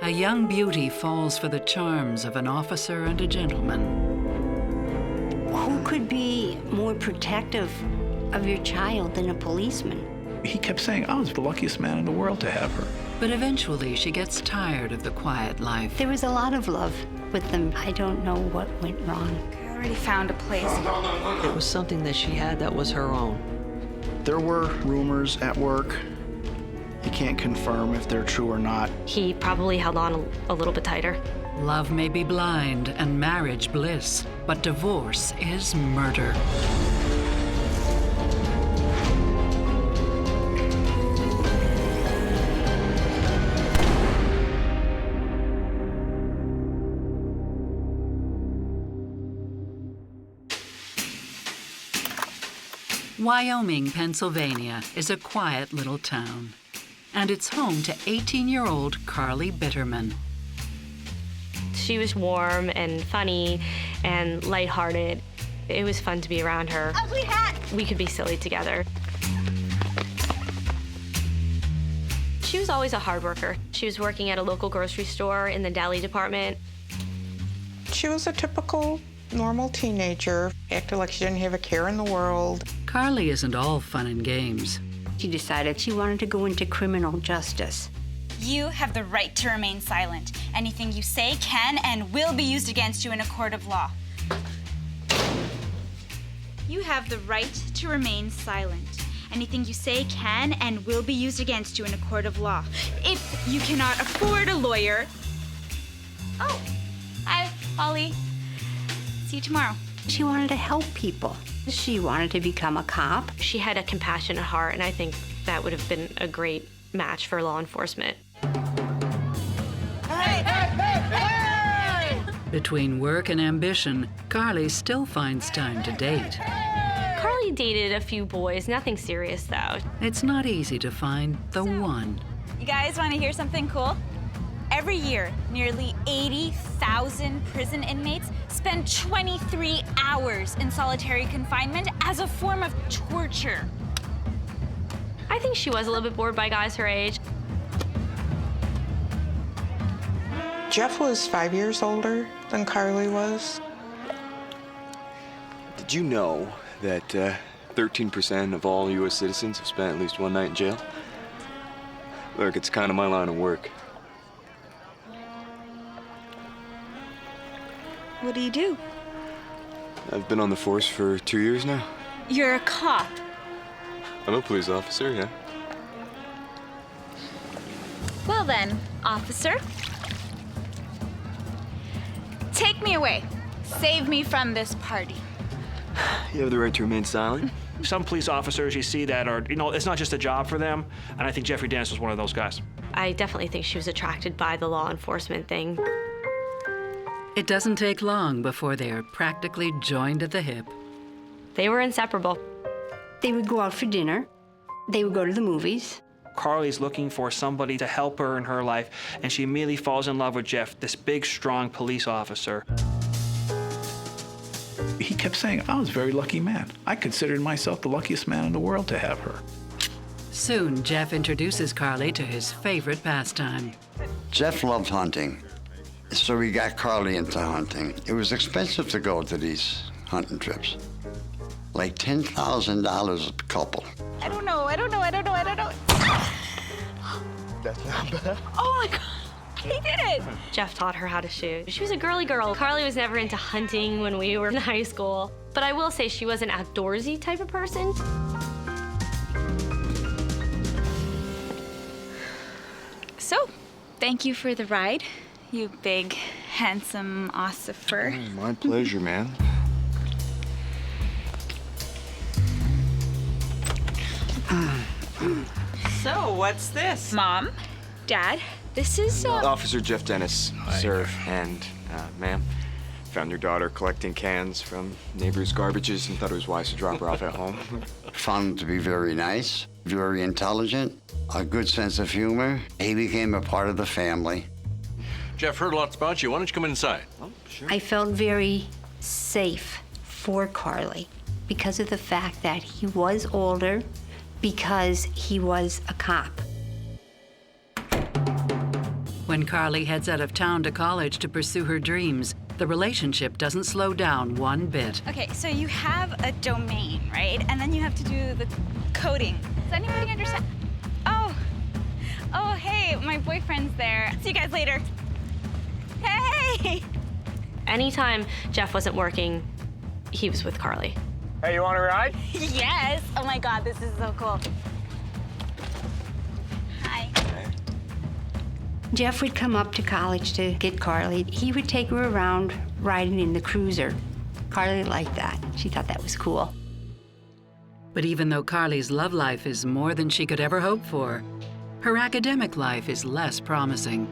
A young beauty falls for the charms of an officer and a gentleman. Who could be more protective of your child than a policeman? He kept saying, I was the luckiest man in the world to have her. But eventually she gets tired of the quiet life. There was a lot of love with them. I don't know what went wrong. I already found a place. It was something that she had that was her own. There were rumors at work. You can't confirm if they're true or not. He probably held on a little bit tighter. Love may be blind and marriage bliss, but divorce is murder. Wyoming, Pennsylvania is a quiet little town, and it's home to 18-year-old Carli Bitterman. She was warm and funny and lighthearted. It was fun to be around her. Ugly hat! We could be silly together. She was always a hard worker. She was working at a local grocery store in the deli department. She was a typical, normal teenager, acted like she didn't have a care in the world. Carli isn't all fun and games. She decided she wanted to go into criminal justice. You have the right to remain silent. Anything you say can and will be used against you in a court of law. You have the right to remain silent. Anything you say can and will be used against you in a court of law. If you cannot afford a lawyer... Oh, hi, Ollie. See you tomorrow. She wanted to help people. She wanted to become a cop. She had a compassionate heart, and I think that would have been a great match for law enforcement. Between work and ambition, Carli still finds time to date. Carli dated a few boys, nothing serious though. It's not easy to find the one. You guys want to hear something cool? Every year, nearly 80,000 prison inmates spend 23 hours in solitary confinement as a form of torture. I think she was a little bit bored by guys her age. Jeff was 5 years older than Carli was. Did you know that 13% of all U.S. citizens have spent at least one night in jail? Look, it's kind of my line of work. What do you do? I've been on the force for 2 years now. You're a cop. I'm a police officer, yeah. Well then, officer. Take me away. Save me from this party. You have the right to remain silent. Some police officers you see that are, it's not just a job for them, and I think Jeffrey Dennis was one of those guys. I definitely think she was attracted by the law enforcement thing. It doesn't take long before they are practically joined at the hip. They were inseparable. They would go out for dinner. They would go to the movies. Carli's looking for somebody to help her in her life, and she immediately falls in love with Jeff, this big, strong police officer. He kept saying, I was a very lucky man. I considered myself the luckiest man in the world to have her. Soon, Jeff introduces Carli to his favorite pastime. Jeff loved hunting, so we got Carli into hunting. It was expensive to go to these hunting trips. Like $10,000 a couple. I don't know. That's not bad. Oh my God, he did it. Jeff taught her how to shoot. She was a girly girl. Carli was never into hunting when we were in high school. But I will say she was an outdoorsy type of person. So, thank you for the ride, you big, handsome ossifer. Oh, my pleasure, man. So, what's this? Mom, Dad, this is, Officer Jeff Dennis, sir, and ma'am. Found your daughter collecting cans from neighbors' garbages and thought it was wise to drop her off at home. Found him to be very nice, very intelligent, a good sense of humor. He became a part of the family. Jeff, heard lots about you. Why don't you come inside? Oh, sure. I felt very safe for Carli because of the fact that he was older, because he was a cop. When Carli heads out of town to college to pursue her dreams, the relationship doesn't slow down one bit. Okay, so you have a domain, right? And then you have to do the coding. Does anybody understand? Oh, hey, my boyfriend's there. See you guys later. Hey! Anytime Jeff wasn't working, he was with Carli. Hey, you want a ride? Yes! Oh my God, this is so cool. Hi. Jeff would come up to college to get Carli. He would take her around riding in the cruiser. Carli liked that. She thought that was cool. But even though Carli's love life is more than she could ever hope for, her academic life is less promising.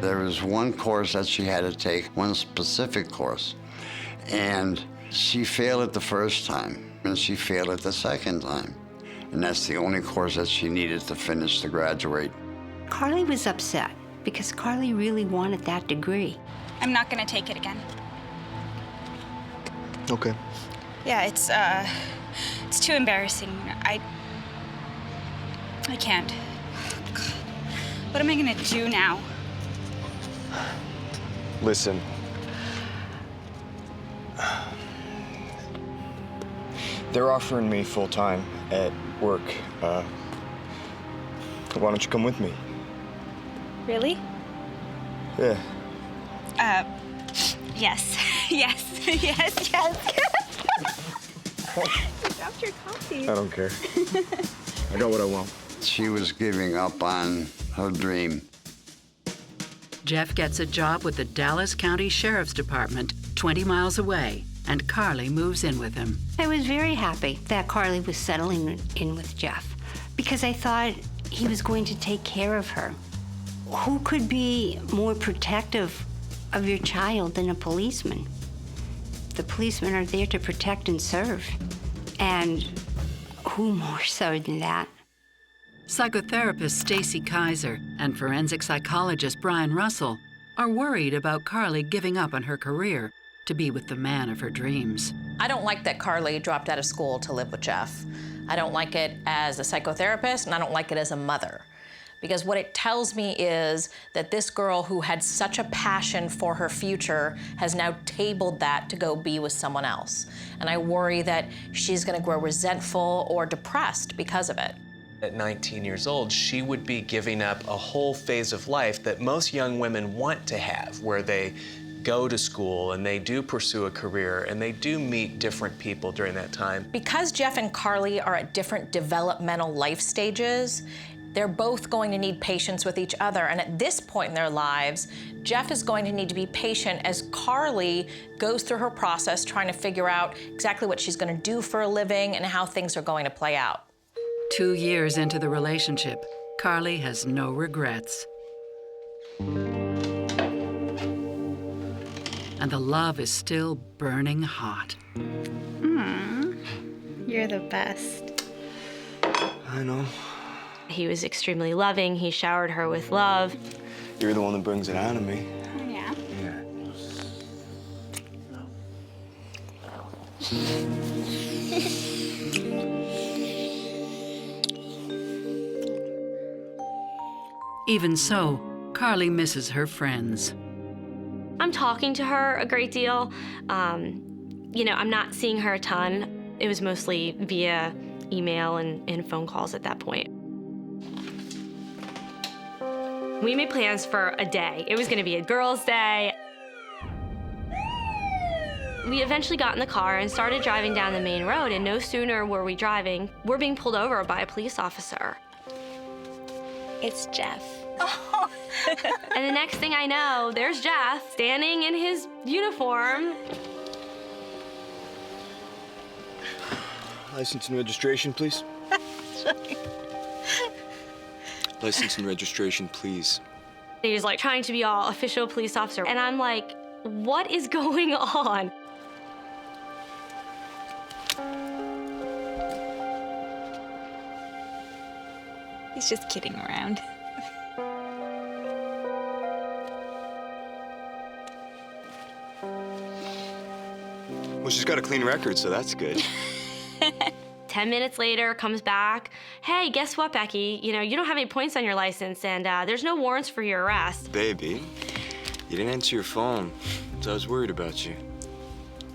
There was one course that she had to take, one specific course, and she failed it the first time, and she failed it the second time. And that's the only course that she needed to finish to graduate. Carli was upset because Carli really wanted that degree. I'm not gonna take it again. Okay. Yeah, it's too embarrassing. I can't. God. What am I gonna do now? Listen. They're offering me full-time at work. Why don't you come with me? Really? Yeah. Yes. Yes. Yes, yes. You dropped your coffee. I don't care. I got what I want. She was giving up on her dream. Jeff gets a job with the Dallas County Sheriff's Department 20 miles away, and Carli moves in with him. I was very happy that Carli was settling in with Jeff because I thought he was going to take care of her. Who could be more protective of your child than a policeman? The policemen are there to protect and serve. And who more so than that? Psychotherapist Stacy Kaiser and forensic psychologist Brian Russell are worried about Carli giving up on her career to be with the man of her dreams. I don't like that Carli dropped out of school to live with Jeff. I don't like it as a psychotherapist, and I don't like it as a mother. Because what it tells me is that this girl who had such a passion for her future has now tabled that to go be with someone else. And I worry that she's gonna grow resentful or depressed because of it. At 19 years old, she would be giving up a whole phase of life that most young women want to have, where they go to school and they do pursue a career and they do meet different people during that time. Because Jeff and Carli are at different developmental life stages, they're both going to need patience with each other. And at this point in their lives, Jeff is going to need to be patient as Carli goes through her process trying to figure out exactly what she's going to do for a living and how things are going to play out. 2 years into the relationship, Carli has no regrets. And the love is still burning hot. You're the best. I know. He was extremely loving. He showered her with love. You're the one that brings it out of me. Yeah. Even so, Carli misses her friends. I'm talking to her a great deal. I'm not seeing her a ton. It was mostly via email and phone calls at that point. We made plans for a day. It was gonna be a girls' day. We eventually got in the car and started driving down the main road, and no sooner were we driving, we're being pulled over by a police officer. It's Jeff. And the next thing I know, there's Jeff standing in his uniform. License and registration, please. License and registration, please. He's like trying to be all official police officer. And I'm like, what is going on? He's just kidding around. Well, she's got a clean record, so that's good. 10 minutes later, comes back. Hey, guess what, Becky? You don't have any points on your license, and there's no warrants for your arrest. Baby, you didn't answer your phone, so I was worried about you.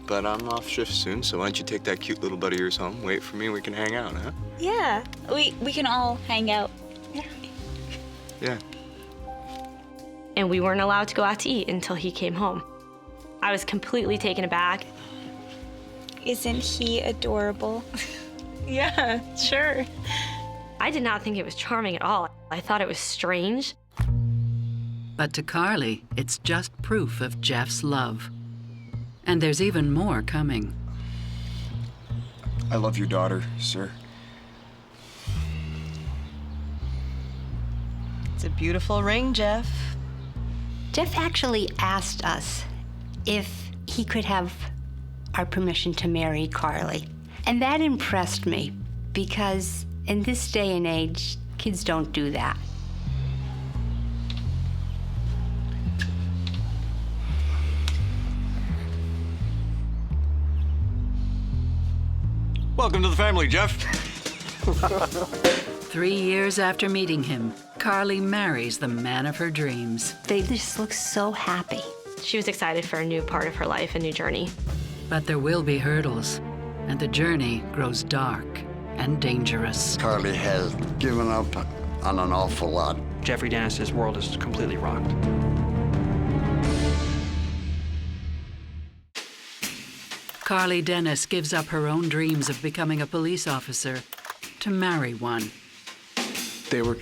But I'm off shift soon, so why don't you take that cute little buddy of yours home, wait for me, and we can hang out, huh? Yeah, we can all hang out. Yeah. And we weren't allowed to go out to eat until he came home. I was completely taken aback. Isn't he adorable? Yeah, sure. I did not think it was charming at all. I thought it was strange. But to Carli, it's just proof of Jeff's love. And there's even more coming. I love your daughter, sir. It's a beautiful ring, Jeff. Jeff actually asked us if he could have our permission to marry Carli. And that impressed me because in this day and age, kids don't do that. Welcome to the family, Jeff. 3 years after meeting him, Carli marries the man of her dreams. They just look so happy. She was excited for a new part of her life, a new journey. But there will be hurdles, and the journey grows dark and dangerous. Carli has given up on an awful lot. Jeffrey Dennis's world is completely rocked. Carli Dennis gives up her own dreams of becoming a police officer to marry one. They were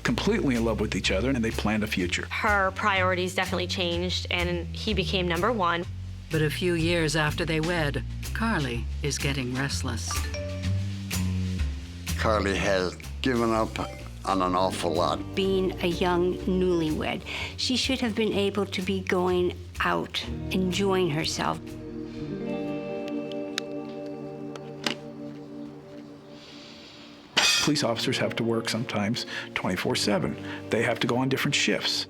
completely in love with each other, and they planned a future. Her priorities definitely changed, and he became number one. But a few years after they wed, Carli is getting restless. Carli has given up on an awful lot. Being a young newlywed, she should have been able to be going out, enjoying herself. Police officers have to work sometimes 24/7. They have to go on different shifts.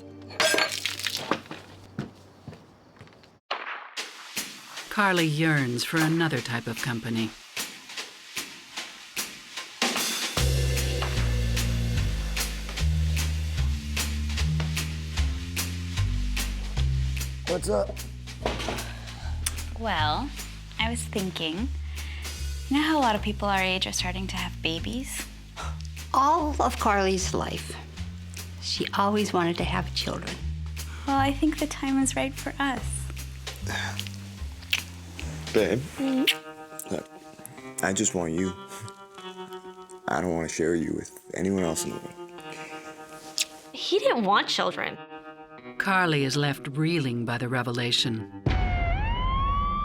Carli yearns for another type of company. What's up? Well, I was thinking, you know how a lot of people our age are starting to have babies? All of Carli's life, she always wanted to have children. Well, I think the time is right for us. Babe, look, I just want you. I don't want to share you with anyone else in the world. He didn't want children. Carli is left reeling by the revelation.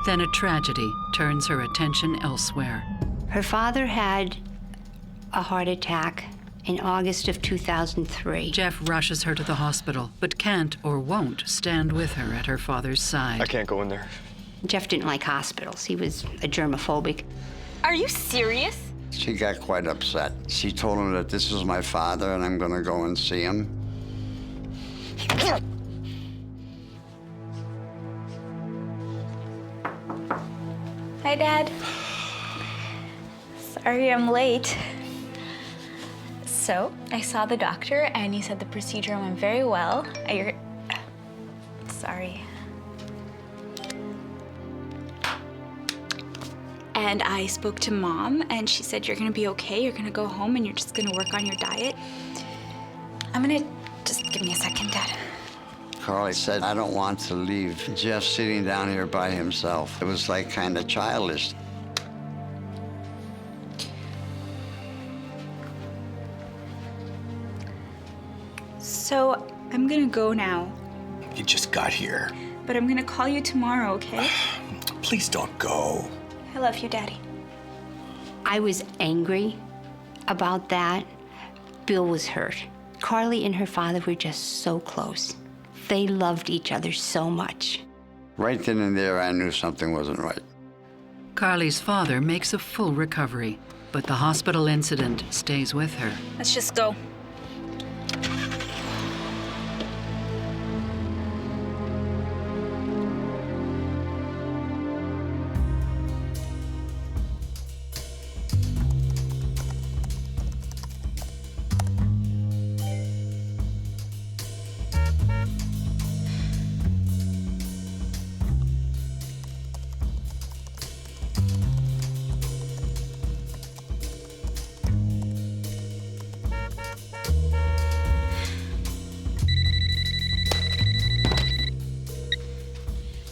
Then a tragedy turns her attention elsewhere. Her father had a heart attack in August of 2003. Jeff rushes her to the hospital, but can't or won't stand with her at her father's side. I can't go in there. Jeff didn't like hospitals. He was a germaphobic. Are you serious? She got quite upset. She told him that this is my father and I'm gonna go and see him. Hi, Dad. Sorry I'm late. So, I saw the doctor and he said the procedure went very well. Sorry. And I spoke to Mom and she said you're gonna be okay, you're gonna go home and you're just gonna work on your diet. Just give me a second, Dad. Carli said, I don't want to leave Jeff sitting down here by himself. It was like kind of childish. So, I'm gonna go now, You just got here. but I'm gonna call you tomorrow, okay? Please don't go. I love you, Daddy. I was angry about that. Bill was hurt. Carli and her father were just so close. They loved each other so much. Right then and there, I knew something wasn't right. Carli's father makes a full recovery, but the hospital incident stays with her. Let's just go.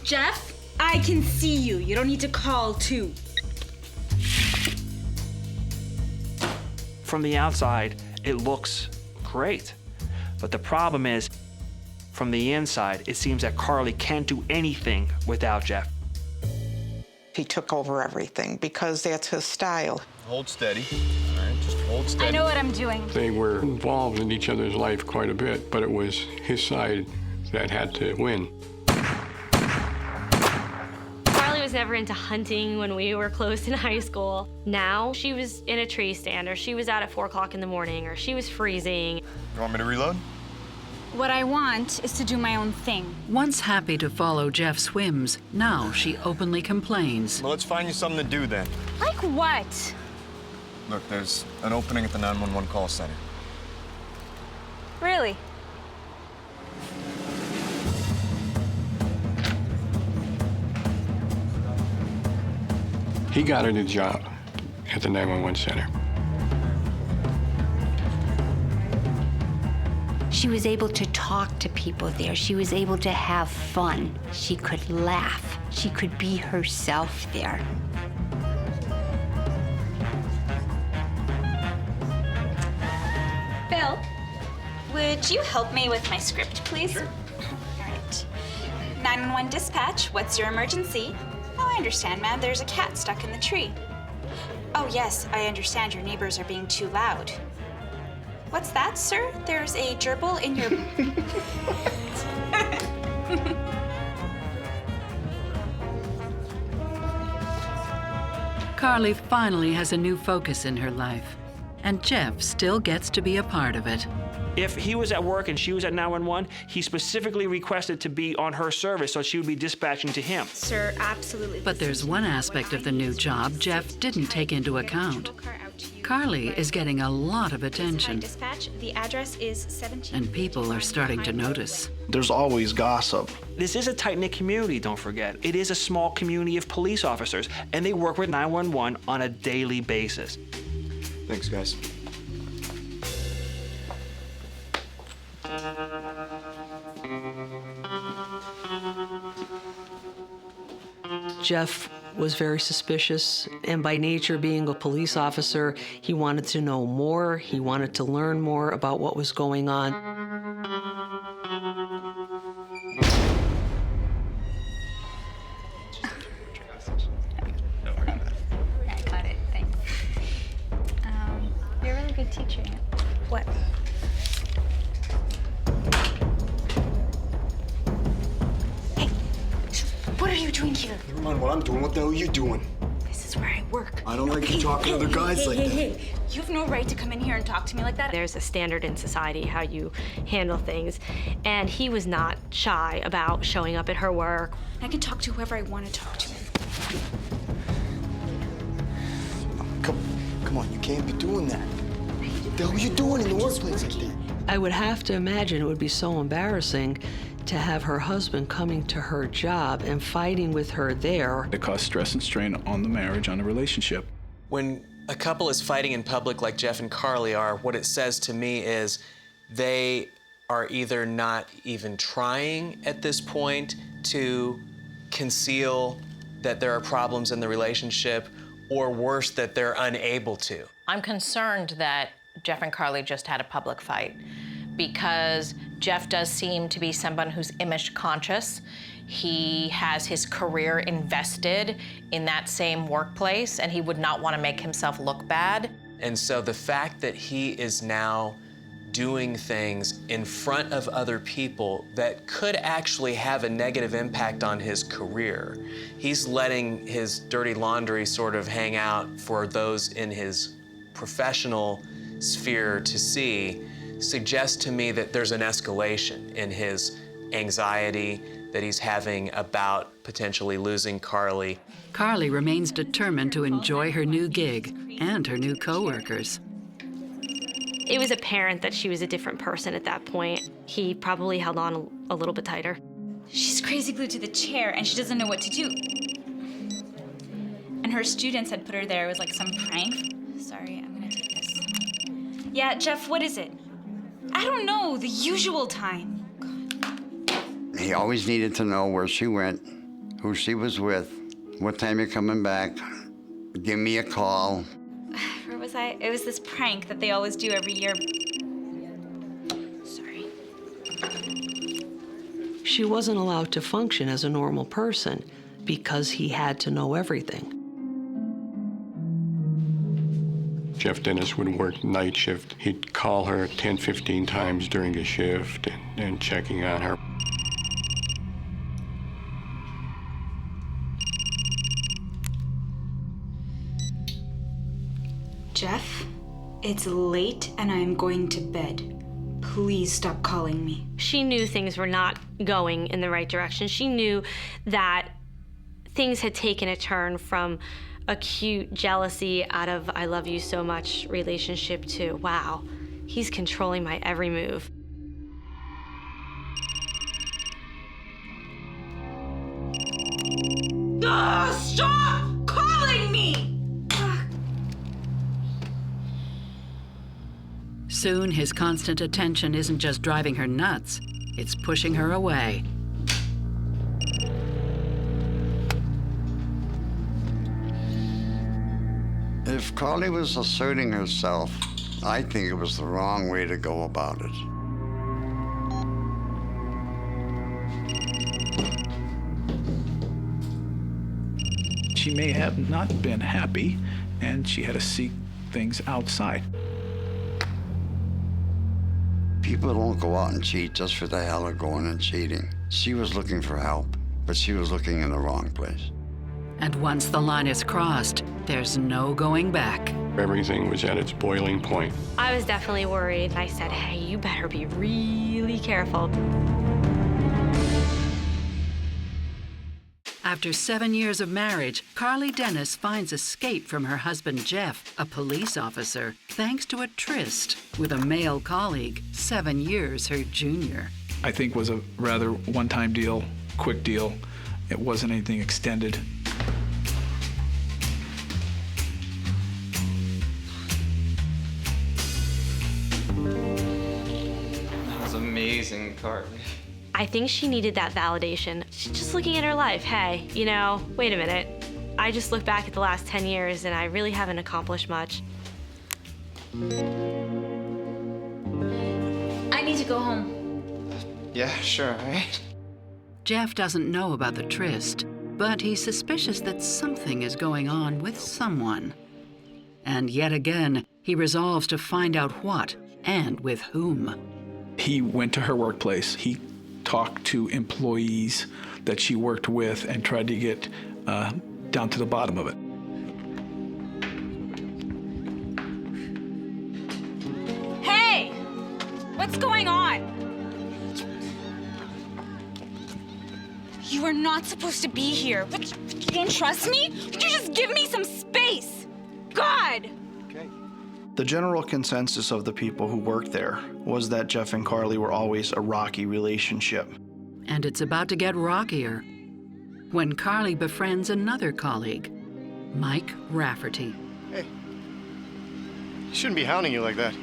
Jeff, I can see you. You don't need to call, too. From the outside, it looks great. But the problem is, from the inside, it seems that Carli can't do anything without Jeff. He took over everything because that's his style. Hold steady. All right, just hold steady. I know what I'm doing. They were involved in each other's life quite a bit, but it was his side that had to win. Carli was never into hunting when we were close in high school. Now, she was in a tree stand, or she was out at 4 o'clock in the morning, or she was freezing. You want me to reload? What I want is to do my own thing. Once happy to follow Jeff's whims, now she openly complains. Well, let's find you something to do then. Like what? Look, there's an opening at the 911 call center. Really? He got her the job at the 911 center. She was able to talk to people there. She was able to have fun. She could laugh. She could be herself there. Bill, would you help me with my script, please? Sure. All right. 911 dispatch, what's your emergency? Oh, I understand, ma'am. There's a cat stuck in the tree. Oh, yes, I understand your neighbors are being too loud. What's that, sir? There's a gerbil in your... Carli finally has a new focus in her life, and Jeff still gets to be a part of it. If he was at work and she was at 911, he specifically requested to be on her service so she would be dispatching to him. Sir, absolutely. But there's one aspect of the new job Jeff didn't take into account. Carli is getting a lot of attention, Dispatch, the address is 17. and people are starting to notice. There's always gossip. This is a tight-knit community, don't forget. It is a small community of police officers, and they work with 911 on a daily basis. Thanks, guys. Jeff was very suspicious, and by nature, being a police officer, he wanted to know more. He wanted to learn more about what was going on. I got it, thanks. You're a really good teacher. What? What are you doing here? Never mind what I'm doing. What the hell are you doing? This is where I work. I don't like you talking to other guys like that. Hey, you have no right to come in here and talk to me like that. There's a standard in society how you handle things, and he was not shy about showing up at her work. I can talk to whoever I want to talk to. Come on, you can't be doing that. What the hell are you doing in the workplace like that? I would have to imagine it would be so embarrassing to have her husband coming to her job and fighting with her there. It caused stress and strain on the marriage, on the relationship. When a couple is fighting in public like Jeff and Carli are, what it says to me is they are either not even trying at this point to conceal that there are problems in the relationship, or worse, that they're unable to. I'm concerned that Jeff and Carli just had a public fight because Jeff does seem to be someone who's image conscious. He has his career invested in that same workplace, and he would not want to make himself look bad. And so the fact that he is now doing things in front of other people that could actually have a negative impact on his career, he's letting his dirty laundry sort of hang out for those in his professional sphere to see, suggests to me that there's an escalation in his anxiety that he's having about potentially losing Carli. Carli remains determined to enjoy her new gig and her new coworkers. It was apparent that she was a different person at that point. He probably held on a little bit tighter. She's crazy glued to the chair and she doesn't know what to do. And her students had put her there. It was like some prank. Sorry, I'm gonna take this. Yeah, Jeff, what is it? I don't know, the usual time. He always needed to know where she went, who she was with, what time you're coming back, give me a call. Where was I? It was this prank that they always do every year. Sorry. She wasn't allowed to function as a normal person because he had to know everything. Jeff Dennis would work night shift. He'd call her 10, 15 times during a shift and checking on her. Jeff, it's late and I'm going to bed. Please stop calling me. She knew things were not going in the right direction. She knew that things had taken a turn from acute jealousy out of I love you so much relationship to, wow, he's controlling my every move. Stop calling me! Soon, his constant attention isn't just driving her nuts, it's pushing her away. If Carli was asserting herself, I think it was the wrong way to go about it. She may have not been happy, and she had to seek things outside. People don't go out and cheat just for the hell of going and cheating. She was looking for help, but she was looking in the wrong place. And once the line is crossed, there's no going back. Everything was at its boiling point. I was definitely worried. I said, hey, you better be really careful. After 7 years of marriage, Carli Dennis finds escape from her husband Jeff, a police officer, thanks to a tryst with a male colleague 7 years her junior. I think was a rather one-time deal, quick deal. It wasn't anything extended. That was amazing, Carli. I think she needed that validation. She's just looking at her life. Hey, you know, wait a minute. I just look back at the last 10 years and I really haven't accomplished much. I need to go home. Yeah, sure, all right. Jeff doesn't know about the tryst, but he's suspicious that something is going on with someone. And yet again, he resolves to find out what and with whom. He went to her workplace. He talked to employees that she worked with and tried to get down to the bottom of it. Hey! What's going on? You are not supposed to be here. What, you don't trust me? Would you just give me some space? God! The general consensus of the people who worked there was that Jeff and Carli were always a rocky relationship. And it's about to get rockier when Carli befriends another colleague, Mike Rafferty. Hey, he shouldn't be hounding you like that.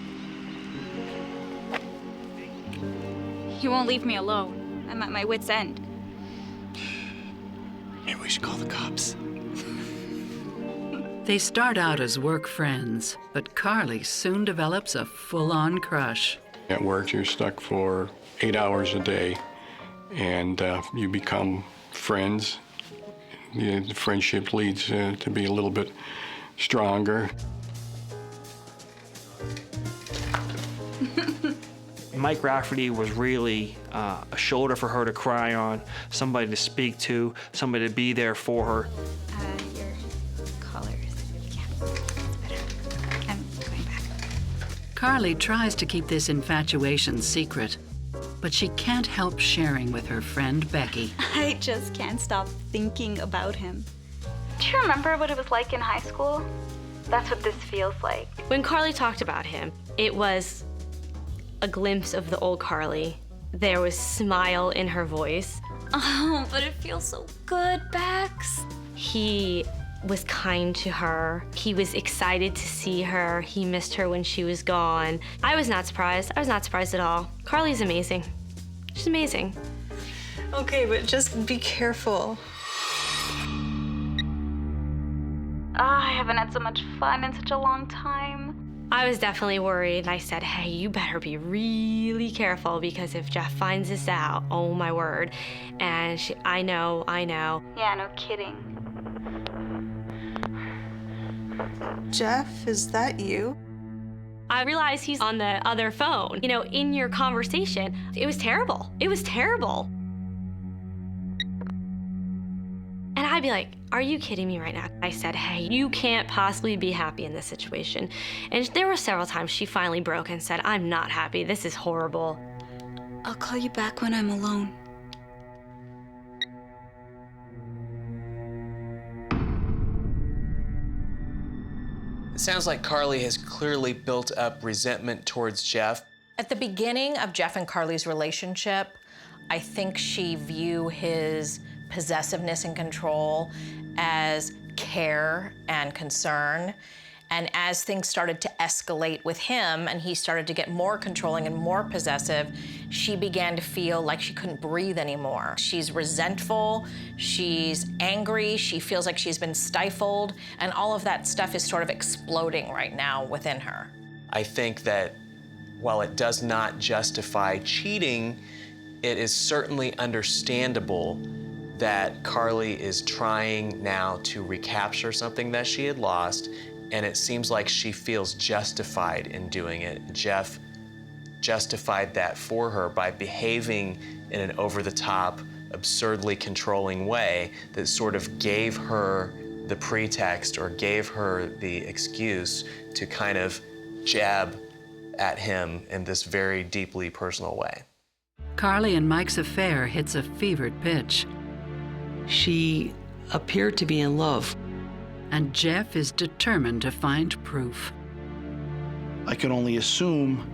He won't leave me alone. I'm at my wit's end. Maybe we should call the cops. They start out as work friends, but Carli soon develops a full-on crush. At work, you're stuck for 8 hours a day, and you become friends. The friendship leads to be a little bit stronger. Mike Rafferty was really a shoulder for her to cry on, somebody to speak to, somebody to be there for her. Your colors. Yeah, that's better. I'm going back. Carli tries to keep this infatuation secret, but she can't help sharing with her friend Becky. I just can't stop thinking about him. Do you remember what it was like in high school? That's what this feels like. When Carli talked about him, it was a glimpse of the old Carli. There was smile in her voice. Oh, but it feels so good, Bex. He was kind to her. He was excited to see her. He missed her when she was gone. I was not surprised. I was not surprised at all. Carli's amazing. She's amazing. Okay, but just be careful. I haven't had so much fun in such a long time. I was definitely worried. I said, hey, you better be really careful because if Jeff finds this out, oh my word. And I know. Yeah, no kidding. Jeff, is that you? I realized he's on the other phone. You know, in your conversation, it was terrible. It was terrible. And I'd be like, are you kidding me right now? I said, hey, you can't possibly be happy in this situation. And there were several times she finally broke and said, I'm not happy. This is horrible. I'll call you back when I'm alone. It sounds like Carli has clearly built up resentment towards Jeff. At the beginning of Jeff and Carli's relationship, I think she viewed his possessiveness and control as care and concern. And as things started to escalate with him and he started to get more controlling and more possessive, she began to feel like she couldn't breathe anymore. She's resentful, she's angry, she feels like she's been stifled, and all of that stuff is sort of exploding right now within her. I think that while it does not justify cheating, it is certainly understandable that Carli is trying now to recapture something that she had lost, and it seems like she feels justified in doing it. Jeff justified that for her by behaving in an over-the-top, absurdly controlling way that sort of gave her the pretext or gave her the excuse to kind of jab at him in this very deeply personal way. Carli and Mike's affair hits a fevered pitch. She appeared to be in love. And Jeff is determined to find proof. I can only assume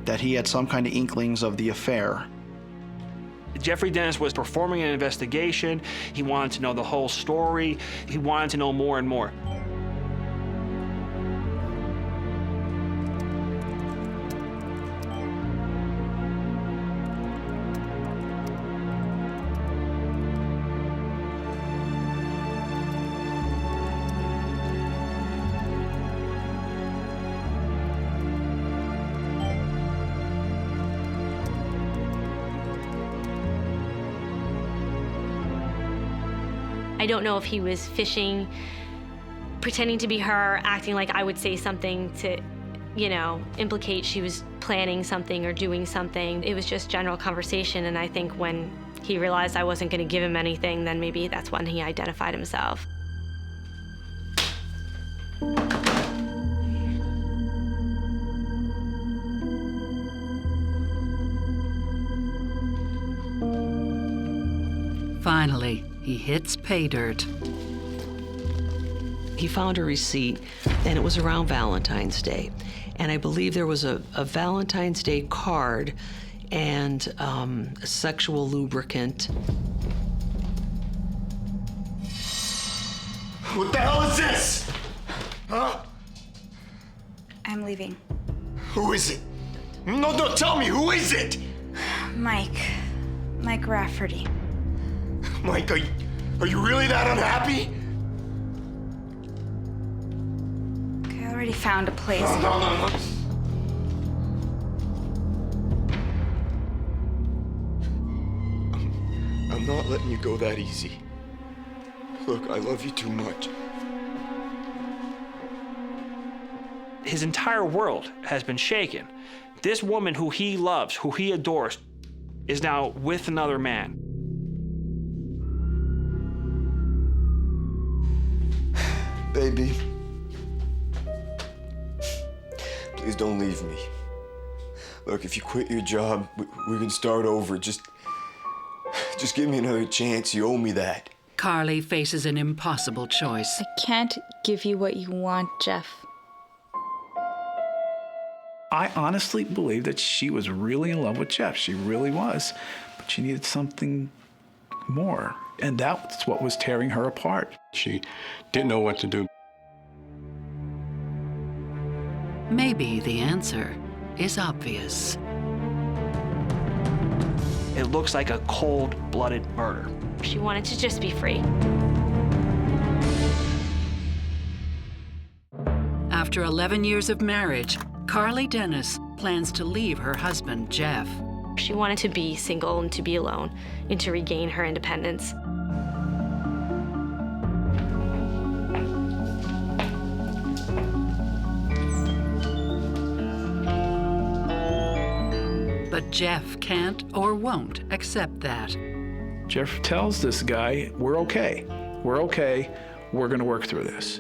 that he had some kind of inklings of the affair. Jeffrey Dennis was performing an investigation. He wanted to know the whole story. He wanted to know more and more. I don't know if he was fishing, pretending to be her, acting like I would say something to, you know, implicate she was planning something or doing something. It was just general conversation, and I think when he realized I wasn't going to give him anything, then maybe that's when he identified himself. Finally, he hits pay dirt. He found a receipt, and it was around Valentine's Day. And I believe there was a Valentine's Day card and a sexual lubricant. What the hell is this? Huh? I'm leaving. Who is it? No, tell me, who is it? Mike Rafferty. Mike, are you really that unhappy? Okay, I already found a place. No. I'm not letting you go that easy. Look, I love you too much. His entire world has been shaken. This woman who he loves, who he adores, is now with another man. Baby, please don't leave me. Look, if you quit your job, we can start over. Just give me another chance. You owe me that. Carli faces an impossible choice. I can't give you what you want, Jeff. I honestly believe that she was really in love with Jeff. She really was. But she needed something more. And that's what was tearing her apart. She didn't know what to do. Maybe the answer is obvious. It looks like a cold-blooded murder. She wanted to just be free. After 11 years of marriage, Carli Dennis plans to leave her husband, Jeff. She wanted to be single and to be alone and to regain her independence. But Jeff can't or won't accept that. Jeff tells this guy, we're okay. We're okay. We're going to work through this.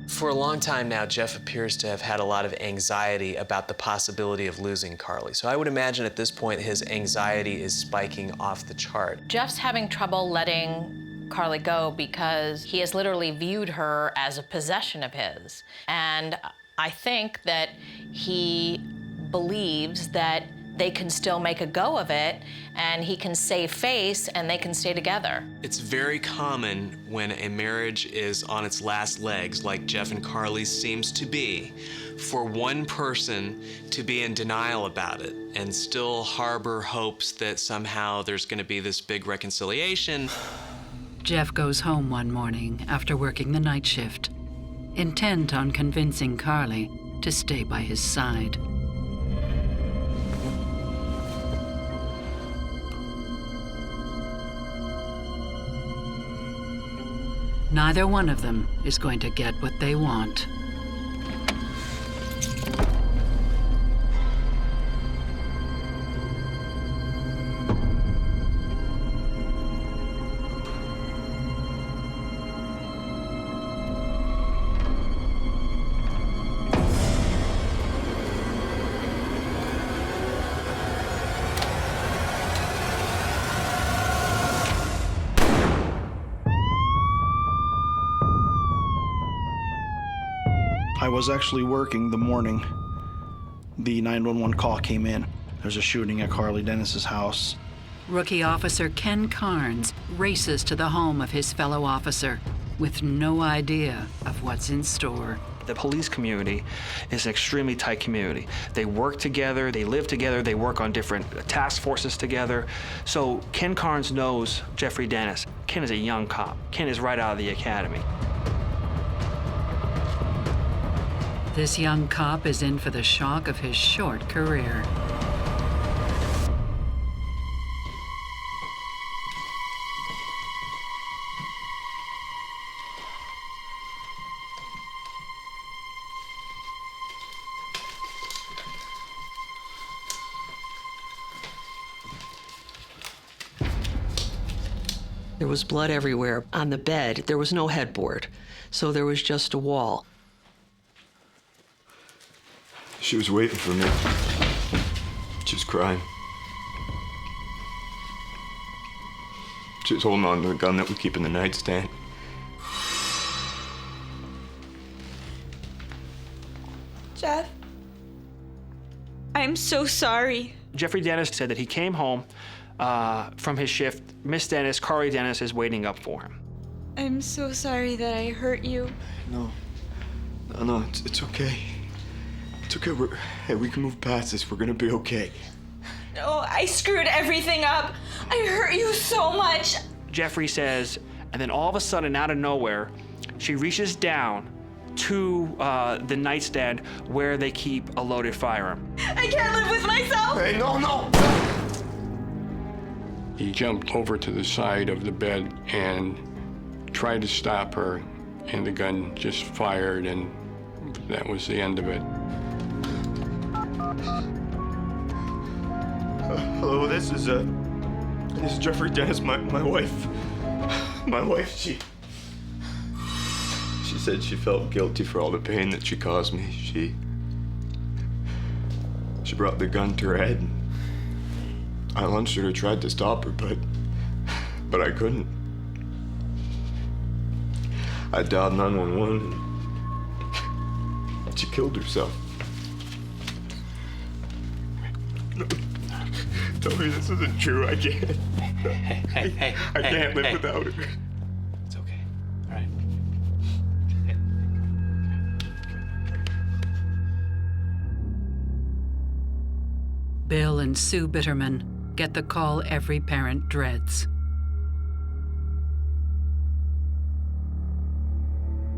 For a long time now, Jeff appears to have had a lot of anxiety about the possibility of losing Carli. So I would imagine at this point his anxiety is spiking off the chart. Jeff's having trouble letting Carli go because he has literally viewed her as a possession of his. And I think that he believes that they can still make a go of it and he can save face and they can stay together. It's very common when a marriage is on its last legs, like Jeff and Carli's seems to be, for one person to be in denial about it and still harbor hopes that somehow there's going to be this big reconciliation. Jeff goes home one morning after working the night shift, intent on convincing Carli to stay by his side. Neither one of them is going to get what they want. I was actually working the morning the 911 call came in. There's a shooting at Carli Dennis's house. Rookie officer Ken Carnes races to the home of his fellow officer with no idea of what's in store. The police community is an extremely tight community. They work together, they live together, they work on different task forces together. So Ken Carnes knows Jeffrey Dennis. Ken is a young cop. Ken is right out of the academy. This young cop is in for the shock of his short career. There was blood everywhere. On the bed, there was no headboard, so there was just a wall. She was waiting for me. She was crying. She was holding on to the gun that we keep in the nightstand. Jeff, I'm so sorry. Jeffrey Dennis said that he came home from his shift. Miss Dennis, Carli Dennis, is waiting up for him. I'm so sorry that I hurt you. No, it's okay. It's okay, we can move past this. We're gonna be okay. No, I screwed everything up. I hurt you so much. Jeffrey says, and then all of a sudden, out of nowhere, she reaches down to the nightstand where they keep a loaded firearm. I can't live with myself. Hey, no! He jumped over to the side of the bed and tried to stop her, and the gun just fired, and that was the end of it. Hello, this is Jeffrey Dennis, my wife. My wife, she said she felt guilty for all the pain that she caused me. She brought the gun to her head. And I lunged at her, tried to stop her, but I couldn't. I dialed 911 and she killed herself. No. Tell me this isn't true. I can't. I can't live without her. It's okay. All right. Bill and Sue Bitterman get the call every parent dreads.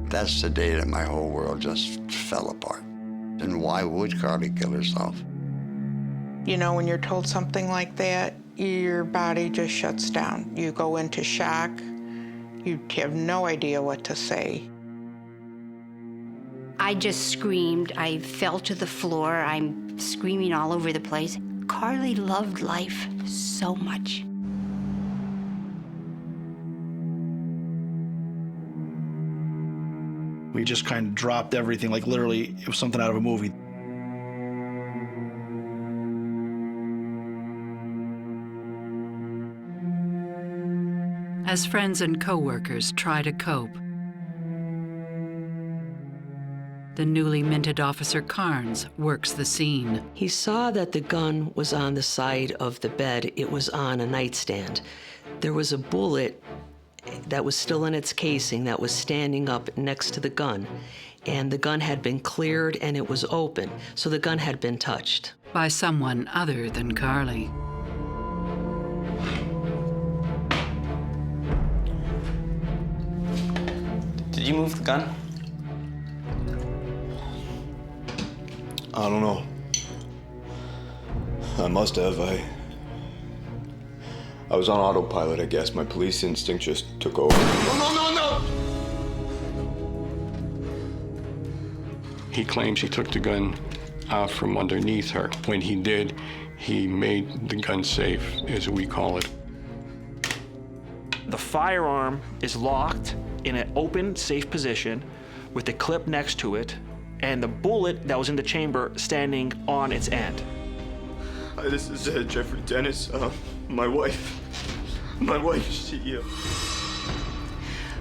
That's the day that my whole world just fell apart. And why would Carli kill herself? You know, when you're told something like that, your body just shuts down. You go into shock. You have no idea what to say. I just screamed. I fell to the floor. I'm screaming all over the place. Carli loved life so much. We just kind of dropped everything, like literally it was something out of a movie. As friends and co-workers try to cope, the newly minted Officer Carnes works the scene. He saw that the gun was on the side of the bed. It was on a nightstand. There was a bullet that was still in its casing that was standing up next to the gun. And the gun had been cleared and it was open, so the gun had been touched. By someone other than Carli. Did you move the gun? I don't know. I must have. I was on autopilot, I guess. My police instinct just took over. No! He claims he took the gun out from underneath her. When he did, he made the gun safe, as we call it. The firearm is locked in an open, safe position with the clip next to it and the bullet that was in the chamber standing on its end. This is Jeffrey Dennis, my wife. My wife, she...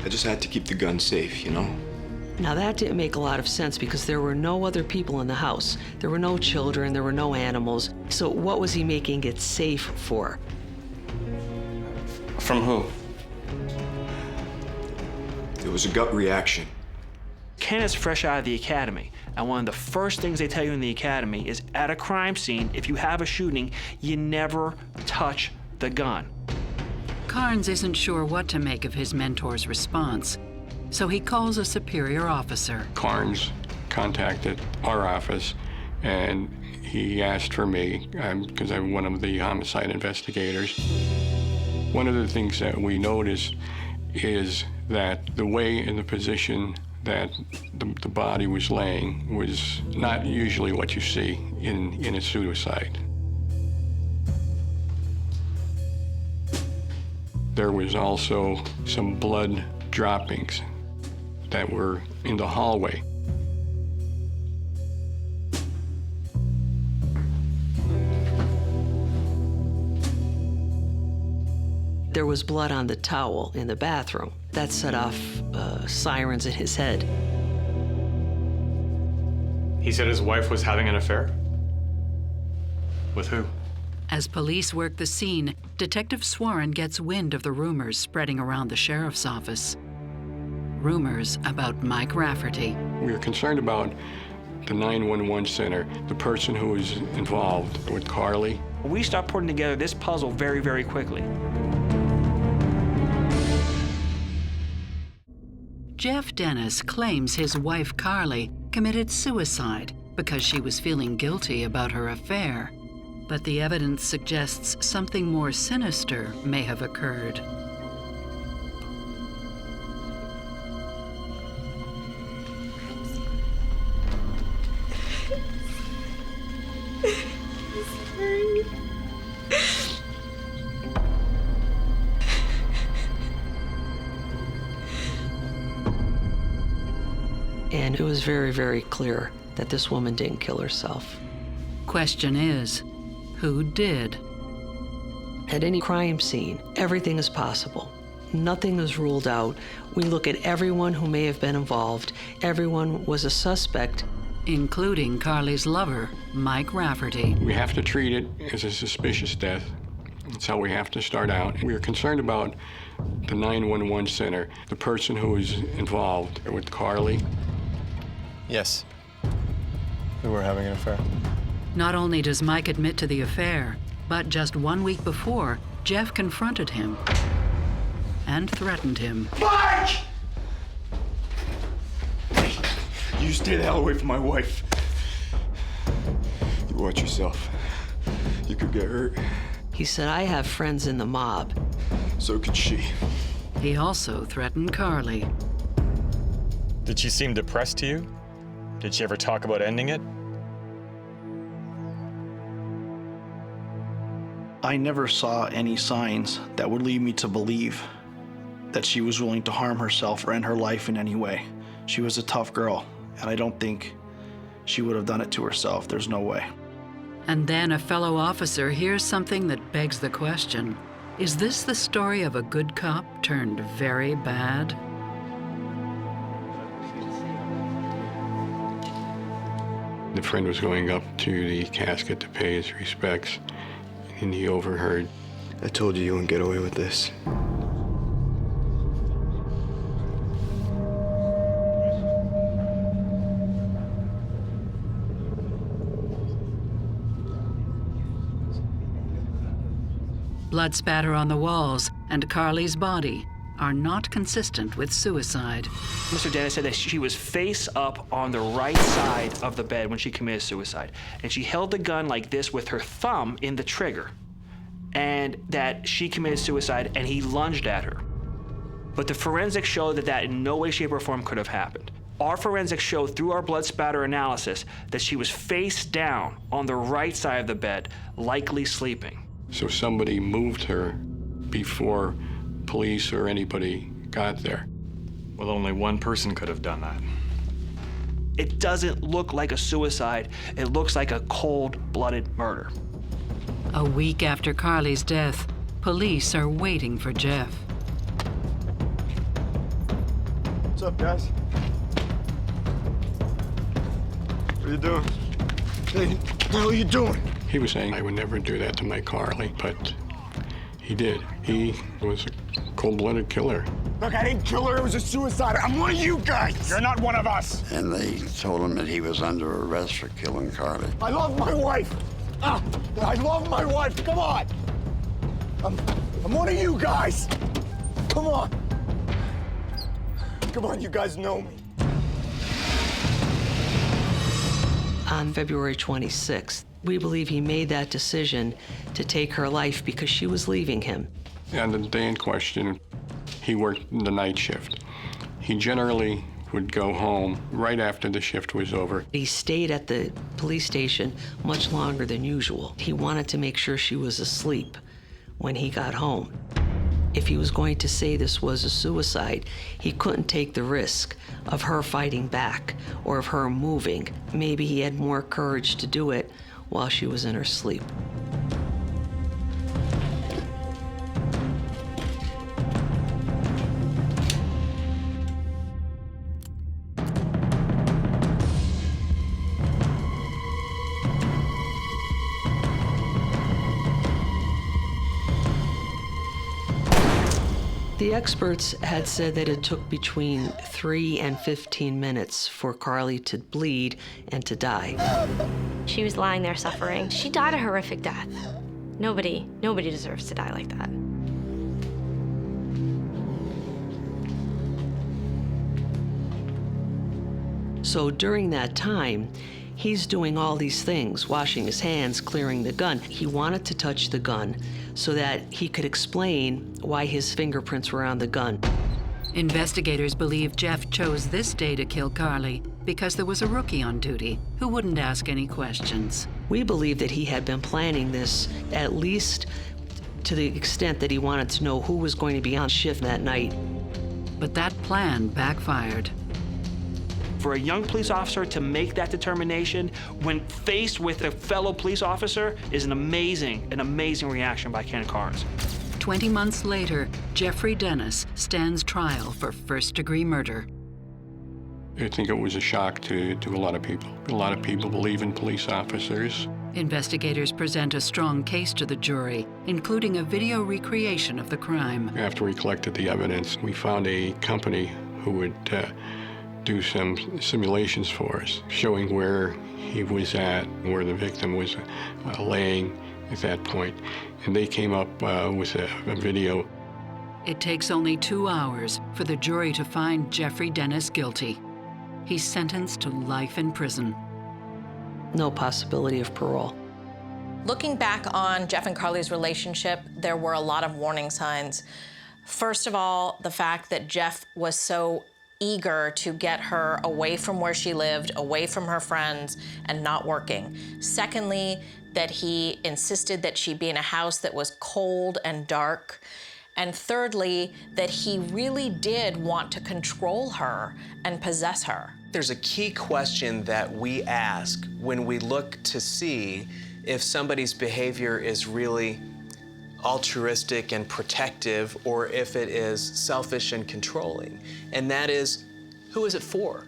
I just had to keep the gun safe, you know? Now that didn't make a lot of sense because there were no other people in the house. There were no children, there were no animals. So what was he making it safe for? From who? It was a gut reaction. Ken is fresh out of the academy, and one of the first things they tell you in the academy is at a crime scene, if you have a shooting, you never touch the gun. Carnes isn't sure what to make of his mentor's response, so he calls a superior officer. Carnes contacted our office and he asked for me, because I'm one of the homicide investigators. One of the things that we noticed is that the way and the position that the body was laying was not usually what you see in a suicide. There was also some blood droppings that were in the hallway. There was blood on the towel in the bathroom. That set off sirens in his head. He said his wife was having an affair? With who? As police work the scene, Detective Swarren gets wind of the rumors spreading around the sheriff's office. Rumors about Mike Rafferty. We were concerned about the 911 center, the person who was involved with Carli. We start putting together this puzzle very, very quickly. Jeff Dennis claims his wife Carli committed suicide because she was feeling guilty about her affair. But the evidence suggests something more sinister may have occurred. And it was very, very clear that this woman didn't kill herself. Question is, who did? At any crime scene, everything is possible. Nothing is ruled out. We look at everyone who may have been involved. Everyone was a suspect. Including Carli's lover, Mike Rafferty. We have to treat it as a suspicious death. That's how we have to start out. We are concerned about the 911 center, the person who was involved with Carli. Yes. We were having an affair. Not only does Mike admit to the affair, but just 1 week before, Jeff confronted him and threatened him. Mike! You stay the hell away from my wife. You watch yourself. You could get hurt. He said, I have friends in the mob. So could she. He also threatened Carli. Did she seem depressed to you? Did she ever talk about ending it? I never saw any signs that would lead me to believe that she was willing to harm herself or end her life in any way. She was a tough girl, and I don't think she would have done it to herself. There's no way. And then a fellow officer hears something that begs the question, is this the story of a good cop turned very bad? The friend was going up to the casket to pay his respects, and he overheard. I told you wouldn't get away with this. Blood spatter on the walls and Carli's body are not consistent with suicide. Mr. Dennis said that she was face up on the right side of the bed when she committed suicide. And she held the gun like this with her thumb in the trigger. And that she committed suicide and he lunged at her. But the forensics showed that that in no way, shape, or form could have happened. Our forensics showed through our blood spatter analysis that she was face down on the right side of the bed, likely sleeping. So somebody moved her before police or anybody got there. Well, only one person could have done that. It doesn't look like a suicide. It looks like a cold-blooded murder. A week after Carli's death, police are waiting for Jeff. What's up, guys? What are you doing? Hey, what the hell are you doing? He was saying I would never do that to my Carli, but he did. He was a cold-blooded killer. Look, I didn't kill her. It was a suicide. I'm one of you guys. You're not one of us. And they told him that he was under arrest for killing Carli. I love my wife. I love my wife. Come on. I'm one of you guys. Come on. Come on, you guys know me. On February 26th, we believe he made that decision to take her life because she was leaving him. On the day in question, he worked the night shift. He generally would go home right after the shift was over. He stayed at the police station much longer than usual. He wanted to make sure she was asleep when he got home. If he was going to say this was a suicide, he couldn't take the risk of her fighting back or of her moving. Maybe he had more courage to do it while she was in her sleep. The experts had said that it took between 3 and 15 minutes for Carli to bleed and to die. She was lying there suffering. She died a horrific death. Nobody deserves to die like that. So during that time, he's doing all these things, washing his hands, clearing the gun. He wanted to touch the gun so that he could explain why his fingerprints were on the gun. Investigators believe Jeff chose this day to kill Carli because there was a rookie on duty who wouldn't ask any questions. We believe that he had been planning this at least to the extent that he wanted to know who was going to be on shift that night. But that plan backfired. For a young police officer to make that determination when faced with a fellow police officer is an amazing reaction by Ken Carnes. 20 months later, Jeffrey Dennis stands trial for first-degree murder. I think it was a shock to a lot of people. A lot of people believe in police officers. Investigators present a strong case to the jury, including a video recreation of the crime. After we collected the evidence, we found a company who would do some simulations for us, showing where he was at, where the victim was laying at that point. And they came up with a video. It takes only 2 hours for the jury to find Jeffrey Dennis guilty. He's sentenced to life in prison. No possibility of parole. Looking back on Jeff and Carli's relationship, there were a lot of warning signs. First of all, the fact that Jeff was so eager to get her away from where she lived, away from her friends, and not working. Secondly, that he insisted that she be in a house that was cold and dark. And thirdly, that he really did want to control her and possess her. There's a key question that we ask when we look to see if somebody's behavior is really altruistic and protective, or if it is selfish and controlling. And that is, who is it for?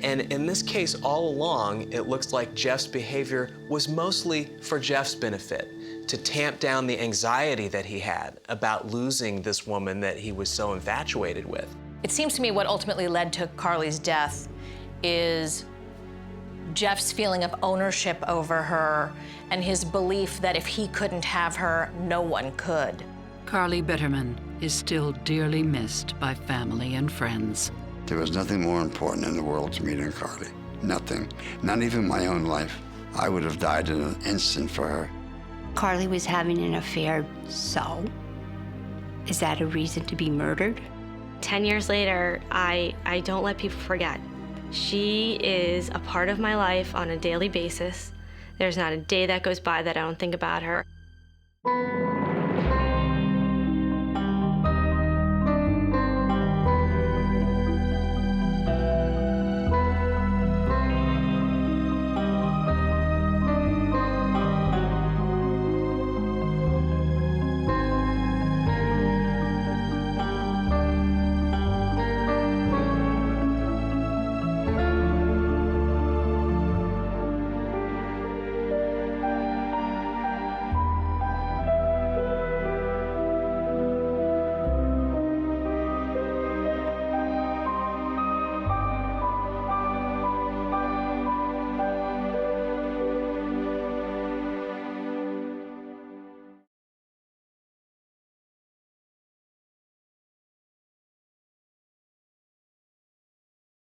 And in this case, all along, it looks like Jeff's behavior was mostly for Jeff's benefit, to tamp down the anxiety that he had about losing this woman that he was so infatuated with. It seems to me what ultimately led to Carli's death is Jeff's feeling of ownership over her and his belief that if he couldn't have her, no one could. Carli Bitterman is still dearly missed by family and friends. There was nothing more important in the world to me than Carli. Nothing. Not even my own life. I would have died in an instant for her. Carli was having an affair, so is that a reason to be murdered? 10 years later, I don't let people forget. She is a part of my life on a daily basis. There's not a day that goes by that I don't think about her.